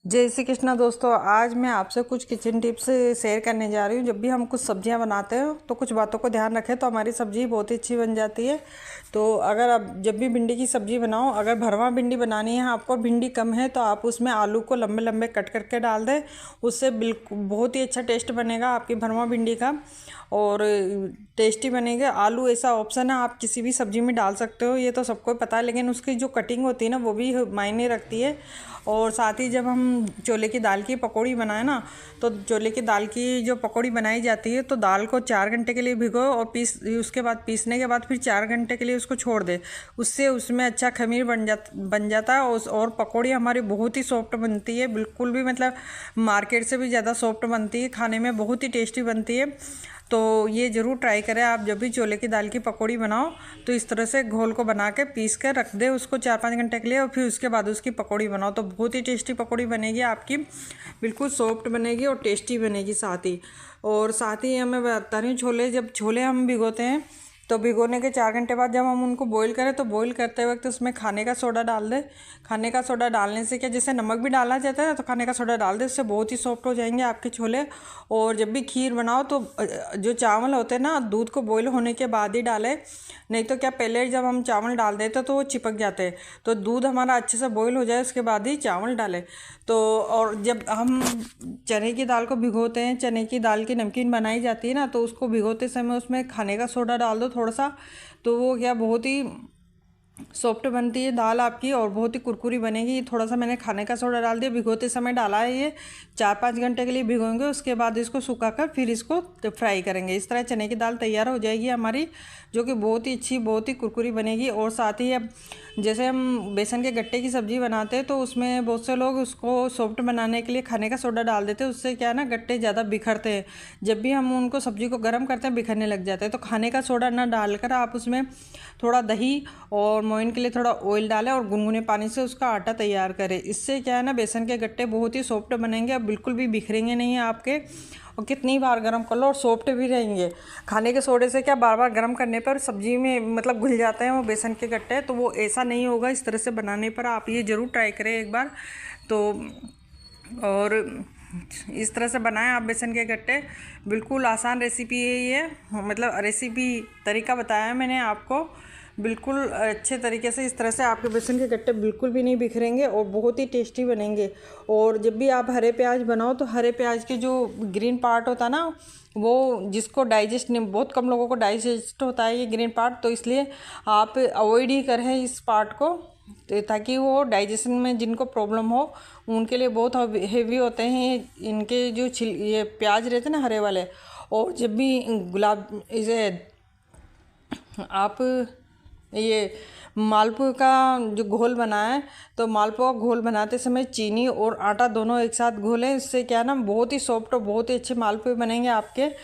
जय श्री कृष्णा दोस्तों। आज मैं आपसे कुछ किचन टिप्स शेयर करने जा रही हूँ। जब भी हम कुछ सब्जियाँ बनाते हैं तो कुछ बातों को ध्यान रखें तो हमारी सब्जी बहुत ही अच्छी बन जाती है। तो अगर आप जब भी भिंडी की सब्ज़ी बनाओ, अगर भरवा भिंडी बनानी है आपको, भिंडी कम है तो आप उसमें आलू को लंबे लंबे कट करके डाल दें। उससे बिल्कुल बहुत ही अच्छा टेस्ट बनेगा आपकी भरवा भिंडी का और टेस्टी बनेगा। आलू ऐसा ऑप्शन है, आप किसी भी सब्ज़ी में डाल सकते हो, ये तो सबको पता है, लेकिन उसकी जो कटिंग होती है ना वो भी मायने रखती है। और साथ ही जब हम छोले की दाल की पकौड़ी बनाए ना, तो छोले की दाल की जो पकौड़ी बनाई जाती है तो दाल को 4 घंटे के लिए भिगो और उसके बाद पीसने के बाद फिर 4 घंटे के लिए उसको छोड़ दे। उससे उसमें अच्छा खमीर बन जाता है और पकौड़ी हमारी बहुत ही सॉफ्ट बनती है, बिल्कुल भी मतलब मार्केट से भी ज़्यादा सॉफ्ट बनती है, खाने में बहुत ही टेस्टी बनती है। तो ये ज़रूर ट्राई करें आप जब भी छोले की दाल की पकौड़ी बनाओ तो इस तरह से घोल को बना के पीस कर रख दे उसको 4-5 घंटे के लिए, और फिर उसके बाद उसकी पकौड़ी बनाओ तो बहुत ही टेस्टी पकौड़ी बनेगी आपकी, बिल्कुल सॉफ्ट बनेगी और टेस्टी बनेगी। साथ ही मैं बता रही हूँ, जब छोले हम भिगोते हैं तो भिगोने के 4 घंटे बाद जब हम उनको बॉईल करें तो बॉईल करते वक्त उसमें खाने का सोडा डाल दें। खाने का सोडा डालने से क्या, जैसे नमक भी डाला जाता है तो खाने का सोडा डाल दें, इससे बहुत ही सॉफ्ट हो जाएंगे आपके छोले। और जब भी खीर बनाओ तो जो चावल होते हैं ना, दूध को बॉईल होने के बाद ही डालें, नहीं तो क्या पहले जब हम चावल डाल देते तो वो चिपक जाते हैं। तो दूध हमारा अच्छे से बॉईल हो जाए उसके बाद ही चावल डालें। तो और जब हम चने की दाल को भिगोते हैं, चने की दाल की नमकीन बनाई जाती है ना, तो उसको भिगोते समय उसमें खाने का सोडा डाल दो थोड़ा सा, तो वो क्या बहुत ही सॉफ्ट बनती है दाल आपकी और बहुत ही कुरकुरी बनेगी। थोड़ा सा मैंने खाने का सोडा डाल दिया, भिगोते समय डाला है, ये 4-5 घंटे के लिए भिगोएंगे, उसके बाद इसको सुखाकर फिर इसको फ्राई करेंगे। इस तरह चने की दाल तैयार हो जाएगी हमारी, जो कि बहुत ही अच्छी बहुत ही कुरकुरी बनेगी। और साथ ही अब जैसे हम बेसन के गट्टे की सब्ज़ी बनाते हैं तो उसमें बहुत से लोग उसको सॉफ्ट बनाने के लिए खाने का सोडा डाल देते हैं, उससे क्या है ना, गट्टे ज़्यादा बिखरते हैं। जब भी हम उनको सब्ज़ी को गर्म करते हैं बिखरने लग जाते हैं। तो खाने का सोडा ना डालकर आप उसमें थोड़ा दही और मोइन के लिए थोड़ा ऑयल डालें और गुनगुने पानी से उसका आटा तैयार करें। इससे क्या है ना, बेसन के गट्टे बहुत ही सॉफ्ट बनेंगे, अब बिल्कुल भी बिखरेंगे नहीं आपके, और कितनी बार गर्म कर लो और सॉफ्ट भी रहेंगे। खाने के सोडे से क्या, बार बार गर्म करने पर सब्जी में मतलब घुल जाते हैं वो बेसन के गट्टे, तो वो ऐसा नहीं होगा। इस तरह से बनाने पर आप ये ज़रूर ट्राई करें एक बार तो। और इस तरह से बनाएं आप बेसन के गट्टे, बिल्कुल आसान रेसिपी है ये, मतलब रेसिपी तरीका बताया है मैंने आपको, बिल्कुल अच्छे तरीके से। इस तरह से आपके बेसन के गट्टे बिल्कुल भी नहीं बिखरेंगे और बहुत ही टेस्टी बनेंगे। और जब भी आप हरे प्याज बनाओ तो हरे प्याज के जो ग्रीन पार्ट होता है ना, वो जिसको डाइजेस्ट नहीं, बहुत कम लोगों को डाइजेस्ट होता है ये ग्रीन पार्ट, तो इसलिए आप अवॉइड ही करें इस पार्ट को, ताकि वो डाइजेशन में जिनको प्रॉब्लम हो उनके लिए बहुत हेवी होते हैं इनके जो ये प्याज रहते हैं ना हरे वाले। और जब भी गुलाब इसे आप ये मालपुए का जो घोल बनाए, तो मालपुआ घोल बनाते समय चीनी और आटा दोनों एक साथ घोलें, इससे क्या है ना, बहुत ही सॉफ्ट और बहुत ही अच्छे मालपुए बनेंगे आपके।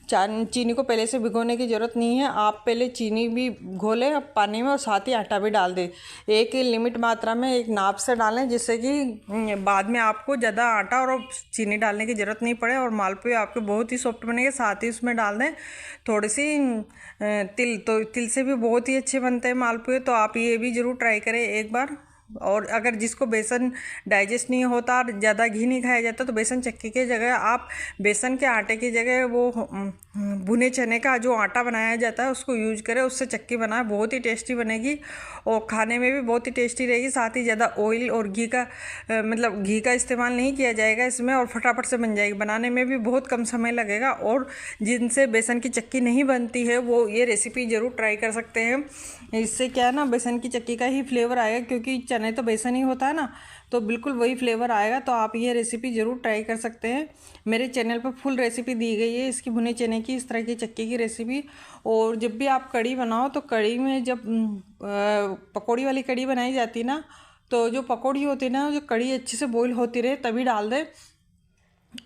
चीनी को पहले से भिगोने की ज़रूरत नहीं है, आप पहले चीनी भी घोलें पानी में और साथ ही आटा भी डाल दें, एक लिमिट मात्रा में एक नाप से डालें, जिससे कि बाद में आपको ज़्यादा आटा और चीनी डालने की ज़रूरत नहीं पड़े और मालपुए आपके बहुत ही सॉफ्ट बनेंगे। साथ ही उसमें डाल दें थोड़ी सी तिल, तो तिल से भी बहुत ही अच्छे बनते हैं मालपुए, तो आप ये भी ज़रूर ट्राई करें एक बार। और अगर जिसको बेसन डाइजेस्ट नहीं होता और ज़्यादा घी नहीं खाया जाता तो बेसन चक्की की जगह आप बेसन के आटे की जगह वो भुने चने का जो आटा बनाया जाता है उसको यूज करें, उससे चक्की बनाएं, बहुत ही टेस्टी बनेगी और खाने में भी बहुत ही टेस्टी रहेगी। साथ ही ज़्यादा ऑयल और घी का मतलब घी का इस्तेमाल नहीं किया जाएगा इसमें, और फटाफट से बन जाएगी, बनाने में भी बहुत कम समय लगेगा। और जिनसे बेसन की चक्की नहीं बनती है वो ये रेसिपी ज़रूर ट्राई कर सकते हैं। इससे क्या है ना, बेसन की चक्की का ही फ्लेवर आएगा, क्योंकि चने तो बेसन ही होता है ना, तो बिल्कुल वही फ्लेवर आएगा। तो आप ये रेसिपी ज़रूर ट्राई कर सकते हैं। मेरे चैनल पर फुल रेसिपी दी गई है इसकी भुने चने की, इस तरह की चक्की की रेसिपी। और जब भी आप कढ़ी बनाओ तो कढ़ी में जब पकौड़ी वाली कढ़ी बनाई जाती है ना, तो जो पकौड़ी होती है ना, जो कढ़ी अच्छे से बॉईल होती रहे तभी डाल दें।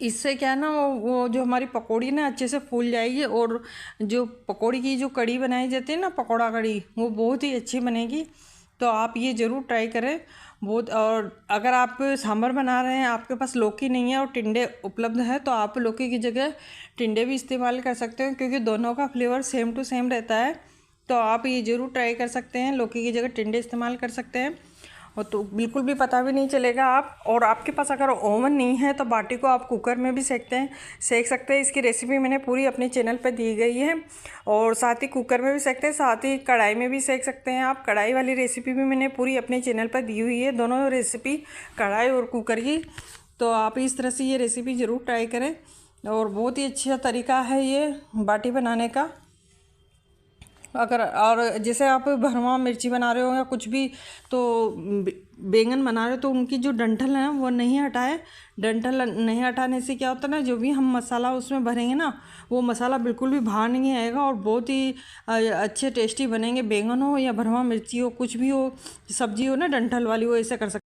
इससे क्या है ना, वो जो हमारी पकौड़ी ना अच्छे से फूल जाएगी और जो पकौड़ी की जो कढ़ी बनाई जाती है ना, पकौड़ा कढ़ी, वो बहुत ही अच्छी बनेगी। तो आप ये ज़रूर ट्राई करें बहुत। और अगर आप सांभर बना रहे हैं, आपके पास लौकी नहीं है और टिंडे उपलब्ध है, तो आप लौकी की जगह टिंडे भी इस्तेमाल कर सकते हैं, क्योंकि दोनों का फ्लेवर सेम टू सेम रहता है। तो आप ये ज़रूर ट्राई कर सकते हैं, लौकी की जगह टिंडे इस्तेमाल कर सकते हैं। और तो बिल्कुल भी पता भी नहीं चलेगा। आप और आपके पास अगर ओवन नहीं है तो बाटी को आप कुकर में भी सेक सकते हैं। इसकी रेसिपी मैंने पूरी अपने चैनल पर दी गई है। और साथ ही कुकर में भी सेकते हैं, साथ ही कढ़ाई में भी सेक सकते हैं आप। कढ़ाई वाली रेसिपी भी मैंने पूरी अपने चैनल पर दी हुई है, दोनों रेसिपी कढ़ाई और कुकर की। तो आप इस तरह से ये रेसिपी ज़रूर ट्राई करें और बहुत ही अच्छा तरीका है ये बाटी बनाने का। अगर और जैसे आप भरवा मिर्ची बना रहे हो या कुछ भी, तो बैंगन बना रहे हो तो उनकी जो डंठल है वो नहीं हटाए। डंठल नहीं हटाने से क्या होता है ना, जो भी हम मसाला उसमें भरेंगे ना, वो मसाला बिल्कुल भी बाहर नहीं आएगा और बहुत ही अच्छे टेस्टी बनेंगे। बैंगन हो या भरवा मिर्ची हो, कुछ भी हो, सब्जी हो ना डंठल वाली, वो ऐसे कर सकते।